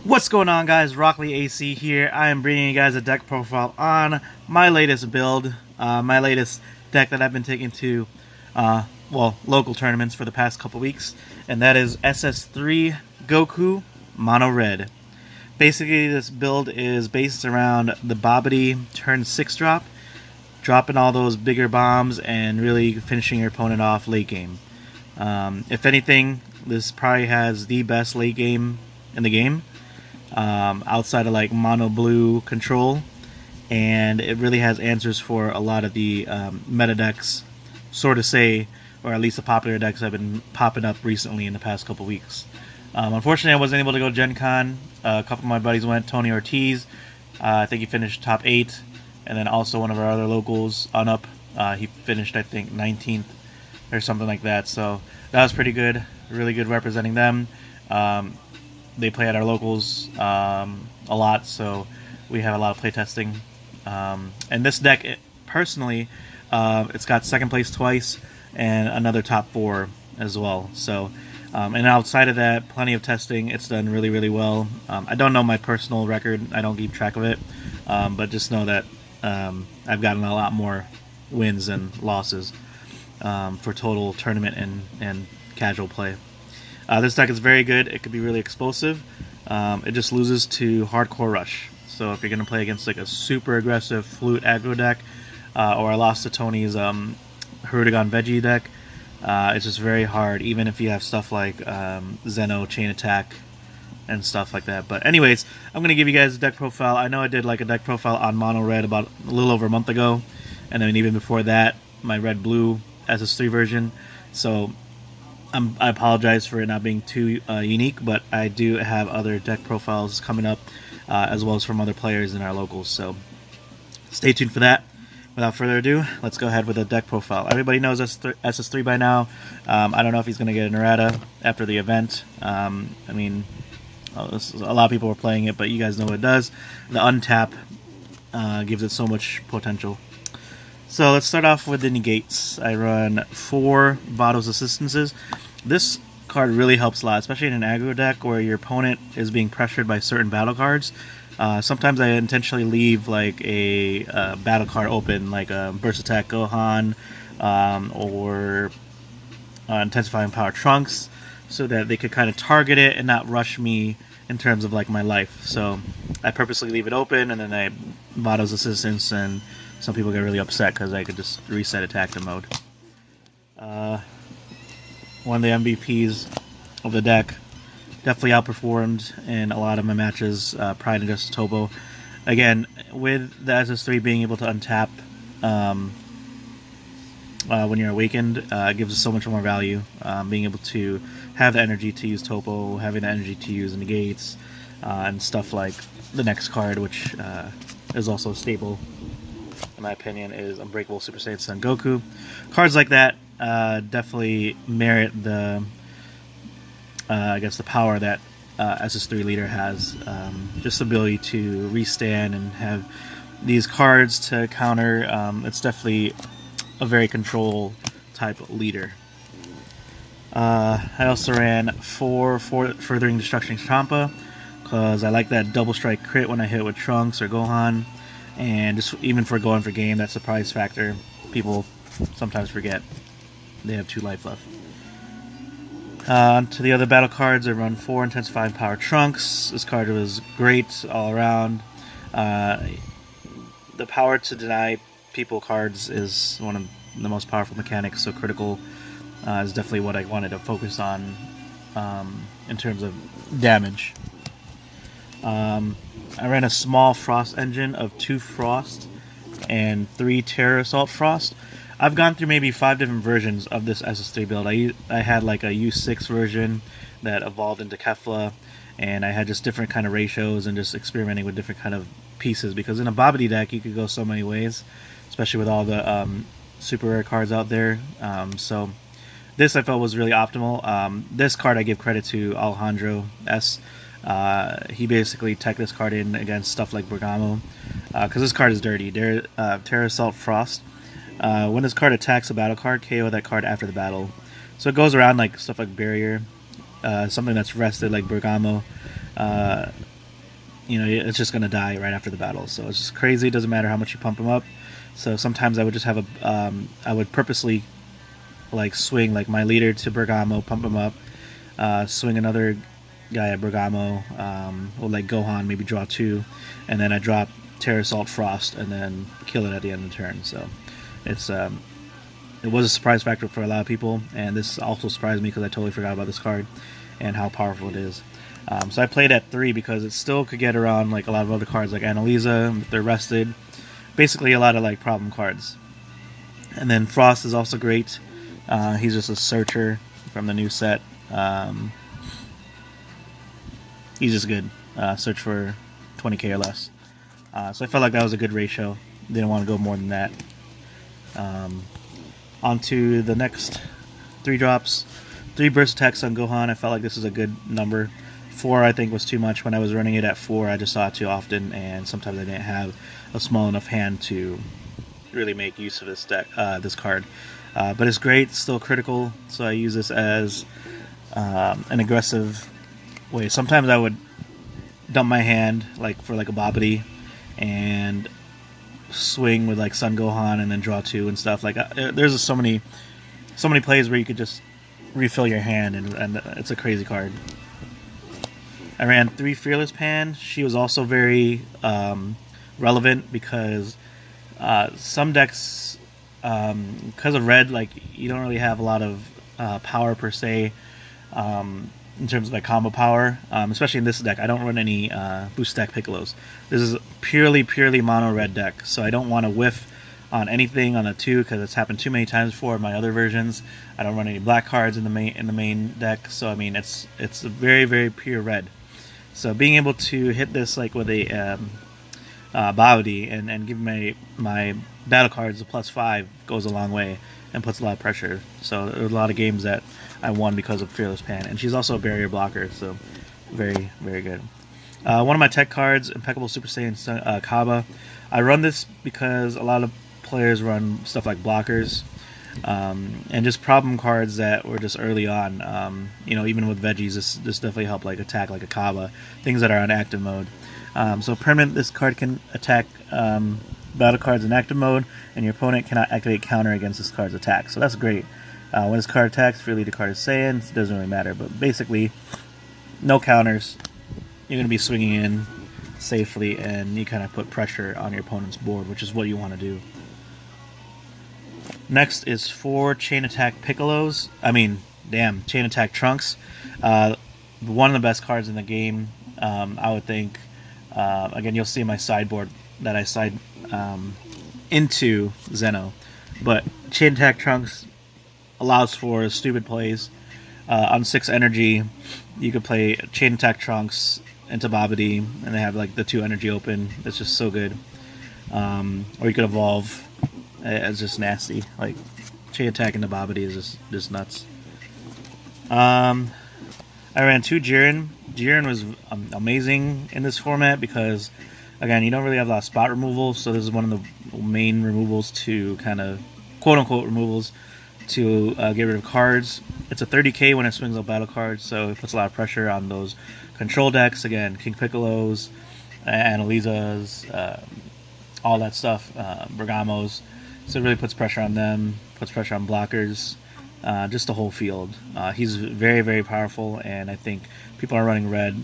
What's going on, guys? Rockley AC here. I am bringing you guys a deck profile on my latest build, my latest deck that I've been taking to, local tournaments for the past couple weeks, and that is SS3 Goku Mono Red. Basically, this build is based around the Babidi turn 6 drop, dropping all those bigger bombs and really finishing your opponent off late game. If anything, this probably has the best late game in the game. Outside of like mono blue control, and it really has answers for a lot of the meta decks, sort of say, or at least the popular decks have been popping up recently in the past couple weeks. Unfortunately, I wasn't able to go Gencon. A couple of my buddies went. Tony Ortiz, I think he finished top 8, and then also one of our other locals on up. He finished, I think, 19th or something like that. So that was pretty good. Really good representing them. They play at our locals a lot, so we have a lot of playtesting. And this deck, personally, it's got second place twice and another top 4 as well. So, and outside of that, plenty of testing. It's done really, really well. I don't know my personal record. I don't keep track of it. But just know that I've gotten a lot more wins and losses for total tournament and casual play. This deck is very good. It could be really explosive. It just loses to Hardcore Rush. So if you're going to play against like a super aggressive Flute aggro deck, or I lost to Tony's Hirudegan Veggie deck, it's just very hard, even if you have stuff like Zeno, Chain Attack, and stuff like that. But anyways, I'm going to give you guys a deck profile. I know I did like a deck profile on Mono Red about a little over a month ago, and then even before that, my Red-Blue SS3 version. So I apologize for it not being too unique, but I do have other deck profiles coming up, as well as from other players in our locals, so stay tuned for that. Without further ado, let's go ahead with a deck profile. Everybody knows SS3 by now. I don't know if he's going to get an errata after the event. I mean, a lot of people were playing it, but you guys know what it does. The untap gives it so much potential. So let's start off with the negates. I run 4 Bottles Assistances. This card really helps a lot, especially in an aggro deck where your opponent is being pressured by certain battle cards. Sometimes I intentionally leave like a battle card open, like a Burst Attack Gohan, or Intensifying Power Trunks, so that they could kind of target it and not rush me in terms of like my life. So I purposely leave it open, and then I Bottles Assistance, and some people get really upset because I could just reset attack the mode. One of the MVPs of the deck, definitely outperformed in a lot of my matches, Pride and Justice Topo. Again, with the SS3 being able to untap when you're awakened, it gives us so much more value. Being able to have the energy to use Topo, having the energy to use negates, and stuff like the next card, which is also stable, in my opinion, is Unbreakable Super Saiyan Son Goku. Cards like that definitely merit the, I guess, the power that SS3 leader has. Just the ability to restand and have these cards to counter. It's definitely a very control type leader. I also ran 4 Furthering Destruction Champa, because I like that double strike crit when I hit with Trunks or Gohan. And just even for going for game, that surprise factor, people sometimes forget. They have 2 life left. To the other battle cards, I run 4 Intensifying Power Trunks. This card was great all around. The power to deny people cards is one of the most powerful mechanics, so critical is definitely what I wanted to focus on in terms of damage. I ran a small Frost engine of 2 Frost and 3 Terror Assault Frost. I've gone through maybe 5 different versions of this SS3 build. I had like a U6 version that evolved into Kefla, and I had just different kind of ratios and just experimenting with different kind of pieces, because in a Babidi deck you could go so many ways, especially with all the super rare cards out there. So this I felt was really optimal. This card I give credit to Alejandro S. He basically teched this card in against stuff like Bergamo, because this card is dirty. Terror Assault Frost. When this card attacks a battle card, KO that card after the battle. So it goes around like stuff like Barrier, something that's rested like Bergamo. you know, it's just gonna die right after the battle. So it's just crazy. It doesn't matter how much you pump him up. So sometimes I would just have I would purposely like swing like my leader to Bergamo, pump him up, swing another guy at Bergamo, or like Gohan, maybe draw 2, and then I drop Terra Assault Frost and then kill it at the end of the turn. So it's it was a surprise factor for a lot of people, and this also surprised me because I totally forgot about this card and how powerful it is. So I played at 3 because it still could get around like a lot of other cards like Annalisa, if they're rested. Basically a lot of like problem cards. And then Frost is also great. He's just a searcher from the new set. He's just good. Search for 20k or less. So I felt like that was a good ratio. Didn't want to go more than that. On to the next 3 drops. 3 burst attacks on Gohan. I felt like this is a good number. 4 I think was too much. When I was running it at 4, I just saw it too often, and sometimes I didn't have a small enough hand to really make use of this deck, this card. But it's great, still critical, so I use this as an aggressive way. Sometimes I would dump my hand like for like a Babidi and swing with like Sun Gohan and then draw 2 and stuff. Like there's so many plays where you could just refill your hand, and it's a crazy card. I ran 3 Fearless Pan. She was also very relevant because some decks, because of red, like you don't really have a lot of power per se in terms of like combo power, especially in this deck. I don't run any boost stack Piccolos. This is purely mono red deck, so I don't want to whiff on anything on a 2 because it's happened too many times before in my other versions. I don't run any black cards in the main deck, so I mean it's very pure red. So being able to hit this like with a Babidi and give my battle cards a +5 goes a long way and puts a lot of pressure. So there were a lot of games that I won because of Fearless Pan, and she's also a barrier blocker, so very good. One of my tech cards, Impeccable Super Saiyan Kaba. I run this because a lot of players run stuff like blockers and just problem cards that were just early on. You know, even with veggies, this definitely helped like attack like a Kaba, things that are on active mode. So permanent, this card can attack battle cards in active mode, and your opponent cannot activate counter against this card's attack. So that's great. When this card attacks, if your leader card is Saiyan, it doesn't really matter. But basically, no counters. You're going to be swinging in safely, and you kind of put pressure on your opponent's board, which is what you want to do. Next is 4 Chain Attack Piccolos. Chain Attack Trunks. One of the best cards in the game, I would think. Again, you'll see in my sideboard that I side into Zeno. But Chain Attack Trunks allows for stupid plays. On 6 energy, you could play Chain Attack Trunks into Babidi, and they have like the 2 energy open. It's just so good. Or you could evolve. It's just nasty. Like Chain Attack into Babidi is just nuts. I ran 2 Jiren. Jiren was amazing in this format because, again, you don't really have a lot of spot removal, so this is one of the main removals to kind of quote-unquote removals to get rid of cards. It's a 30k when it swings up battle cards, so it puts a lot of pressure on those control decks. Again, King Piccolos, Annalisas, all that stuff, Bergamos. So it really puts pressure on them, puts pressure on blockers, just the whole field. He's very powerful, and I think people are running red.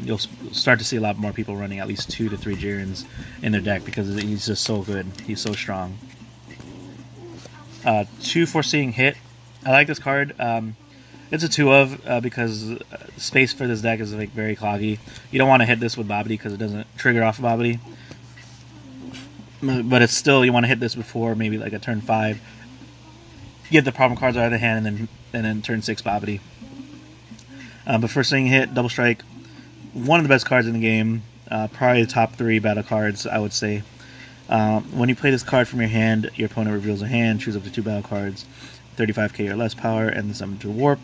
You'll start to see a lot more people running at least 2 to 3 Jirens in their deck because he's just so good. He's so strong. 2 Foreseeing Hit. I like this card. It's a 2 of because space for this deck is like very cloggy. You don't want to hit this with Babidi because it doesn't trigger off of Babidi. But it's still, you want to hit this before maybe like a turn 5. Get the problem cards out of the hand, and then turn 6 Babidi. But Foreseeing Hit, Double Strike, one of the best cards in the game. Probably the top 3 battle cards, I would say. When you play this card from your hand, your opponent reveals a hand, choose up to 2 battle cards, 35k or less power, and then summon to Warp.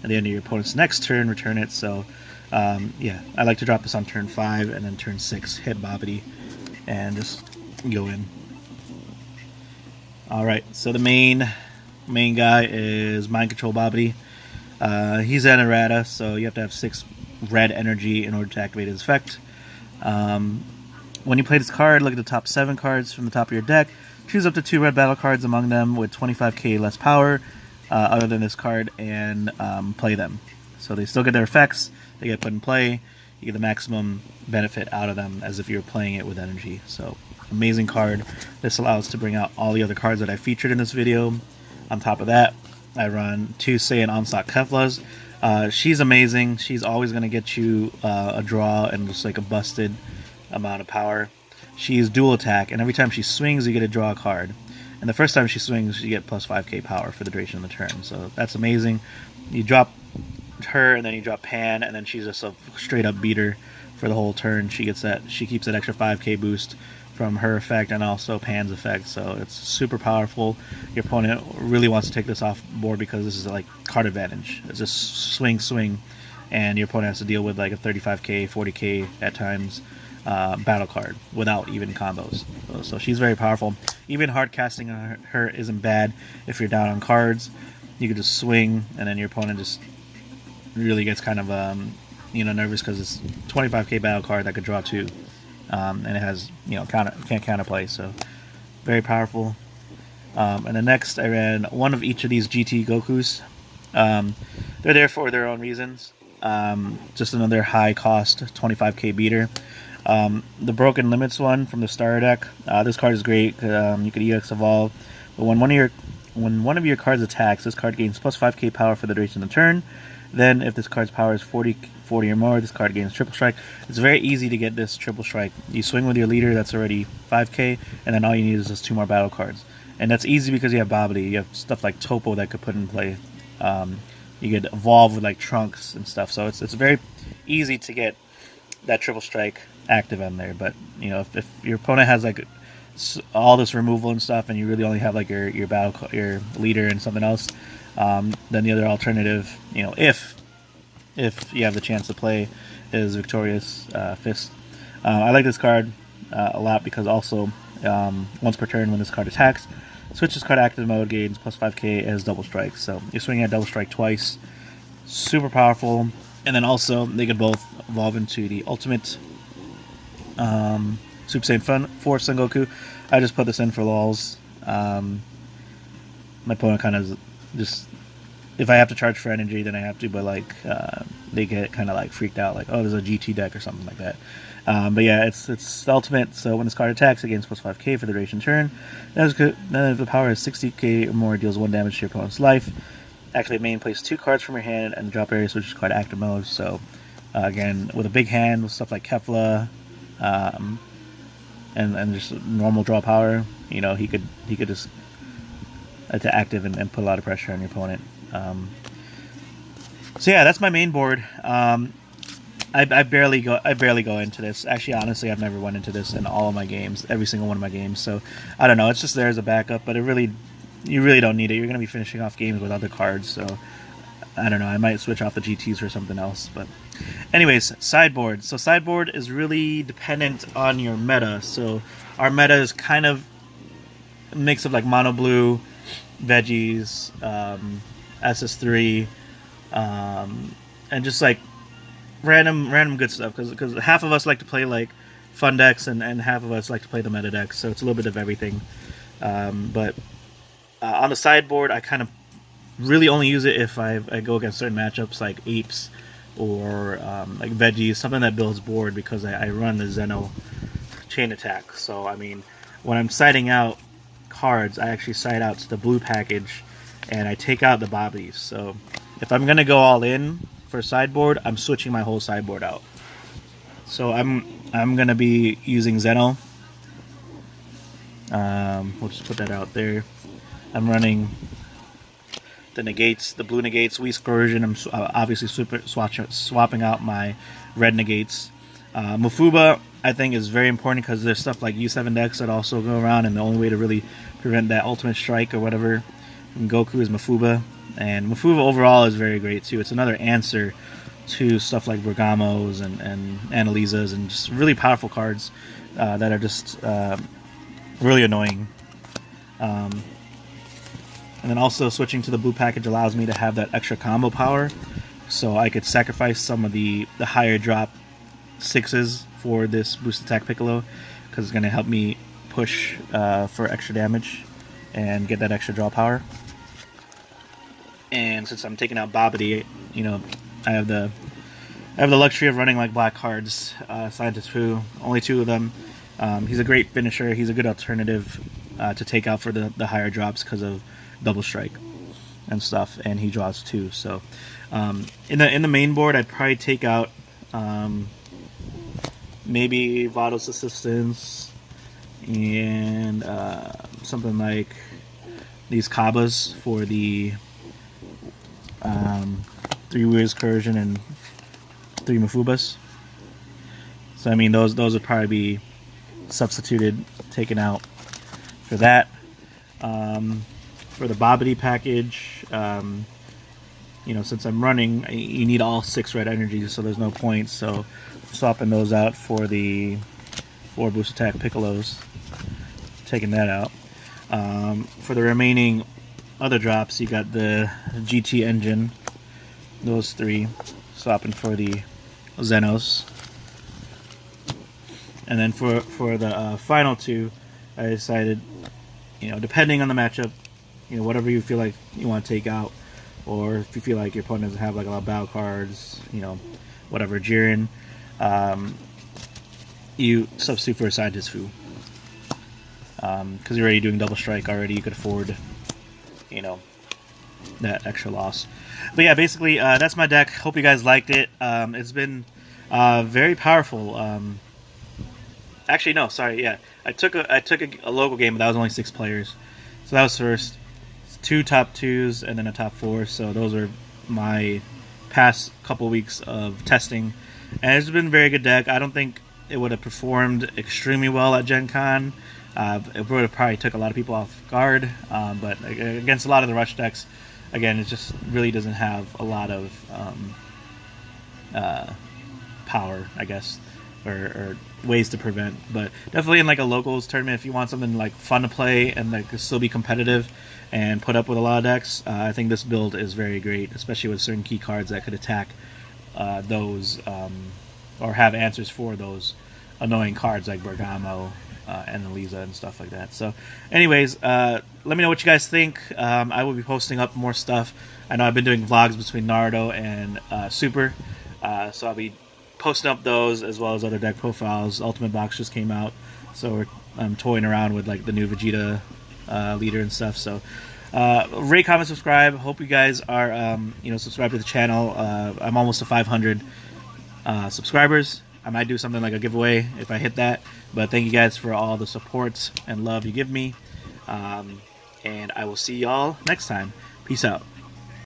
At the end of your opponent's next turn, return it. So, yeah, I like to drop this on turn 5 and then turn 6, hit Babidi, and just go in. Alright, so the main guy is Mind Control Babidi. He's an errata, so you have to have 6 red energy in order to activate his effect. When you play this card, look at the top 7 cards from the top of your deck. Choose up to 2 red battle cards among them with 25k less power other than this card, and play them. So they still get their effects, they get put in play, you get the maximum benefit out of them as if you were playing it with energy. So amazing card. This allows to bring out all the other cards that I featured in this video. On top of that, I run 2 Saiyan Onslaught Keflas. She's amazing. She's always going to get you a draw and just like a busted amount of power. She's dual attack, and every time she swings, you get to draw a card. And the first time she swings, you get plus 5k power for the duration of the turn. So that's amazing. You drop her, and then you drop Pan, and then she's just a straight up beater for the whole turn. She gets that. She keeps that extra 5k boost from her effect and also Pan's effect. So it's super powerful. Your opponent really wants to take this off board because this is like card advantage. It's just swing, and your opponent has to deal with like a 35k, 40k at times battle card without even combos. So she's very powerful. Even hard casting her isn't bad if you're down on cards. You could just swing, and then your opponent just really gets kind of nervous because it's 25k battle card that could draw 2, and it has can't counterplay. So very powerful. And then next I ran one of each of these GT Gokus. They're there for their own reasons. Just another high cost 25k beater. The Broken Limits one from the starter deck. This card is great. You could EX evolve, but when one of your cards attacks, this card gains plus 5k power for the duration of the turn. Then, if this card's power is 40 or more, this card gains triple strike. It's very easy to get this triple strike. You swing with your leader, that's already 5k, and then all you need is just 2 more battle cards. And that's easy because you have Babidi. You have stuff like Topo that could put in play. You could evolve with like Trunks and stuff. So it's very easy to get that triple strike active on there. But if your opponent has like all this removal and stuff, and you really only have like your leader and something else, then the other alternative, if you have the chance to play, is Victorious Fist. I like this card a lot because also once per turn when this card attacks, switch this card active mode, gains plus 5k as double strike. So you're swinging at double strike twice. Super powerful. And then also they could both evolve into the ultimate Super Saiyan Force Son Goku. I just put this in for lols. My opponent kind of just, if I have to charge for energy, then I have to, but like they get kind of like freaked out, like, oh, there's a GT deck or something like that. But yeah, it's the ultimate. So when this card attacks, it gains plus 5k for the duration turn. Then if the power is 60k or more, it deals 1 damage to your opponent's life. Activate main, place 2 cards from your hand, and drop area switches card active mode. So again, with a big hand, with stuff like Kefla, and just normal draw power, he could just to active and put a lot of pressure on your opponent. So yeah, that's my main board. I barely go into this. Actually, honestly, I've never went into this in all of my games, every single one of my games. So I don't know. It's just there as a backup, but you really don't need it. You're going to be finishing off games with other cards, so I don't know. I might switch off the GTs for something else. But anyways, sideboard. So sideboard is really dependent on your meta. So our meta is kind of a mix of like mono blue, veggies, SS3, and just like random good stuff. Because half of us like to play like fun decks, and half of us like to play the meta decks. So it's a little bit of everything. But on the sideboard, I kind of really only use it if I go against certain matchups like apes or like veggies, something that builds board, because I run the Zeno chain attack. So I mean, when I'm siding out cards, I actually side out to the blue package and I take out the Babidis. So if I'm gonna go all in for sideboard, I'm switching my whole sideboard out. So I'm gonna be using Zeno. We'll just put that out there. I'm running the negates, the blue negates, Whisk version. I'm obviously swapping out my red negates. Mufuba, I think, is very important because there's stuff like U7 decks that also go around, and the only way to really prevent that ultimate strike or whatever from Goku is Mufuba. And Mufuba overall is very great too. It's another answer to stuff like Bergamos and Annalisas, and just really powerful cards that are just really annoying. And then also switching to the blue package allows me to have that extra combo power, so I could sacrifice some of the higher drop 6s for this boost attack Piccolo, because it's going to help me push for extra damage and get that extra draw power. And since I'm taking out Babidi, you know, I have the luxury of running like black cards. Scientist Fu, only 2 of them. He's a great finisher. He's a good alternative to take out for the higher drops because of double strike and stuff, and he draws 2. So in the main board, I'd probably take out maybe Vado's Assistance and something like these Kabas for the 3 Wiz Recursion and 3 Mafubas. So I mean those would probably be substituted, taken out for that. For the Babidi package, you know, since I'm running, you need all 6 red energies, so there's no point. So swapping those out for the 4 boost attack Piccolos, taking that out. For the remaining other drops, you got the GT engine, those 3, swapping for the Zenos. And then for the final 2, I decided, you know, depending on the matchup, you know, whatever you feel like you want to take out, or if you feel like your opponent doesn't have like a lot of battle cards, you know, whatever, Jiren, you substitute for a Scientist Fu. Because you're already doing double strike already, you could afford, you know, that extra loss. But yeah, basically that's my deck. Hope you guys liked it. It's been very powerful. Actually, no, sorry, yeah, I took a local game, but that was only 6 players, so that was first. 2 top 2s and then a top 4. So those are my past couple weeks of testing, and it's been a very good deck. I don't think it would have performed extremely well at Gencon. It would have probably took a lot of people off guard, but against a lot of the rush decks, again, it just really doesn't have a lot of power, I guess, or ways to prevent. But definitely in like a locals tournament, if you want something like fun to play and like still be competitive and put up with a lot of decks, I think this build is very great, especially with certain key cards that could attack those or have answers for those annoying cards like Bergamo and Elisa and stuff like that. So anyways, let me know what you guys think. I will be posting up more stuff. I know I've been doing vlogs between Naruto and Super, so I'll be posting up those as well as other deck profiles. Ultimate Box just came out, so I'm toying around with like the new Vegeta leader and stuff. So rate, comment, subscribe. Hope you guys are you know, subscribed to the channel. I'm almost to 500 subscribers. I might do something like a giveaway if I hit that. But thank you guys for all the support and love you give me. And I will see y'all next time. Peace out.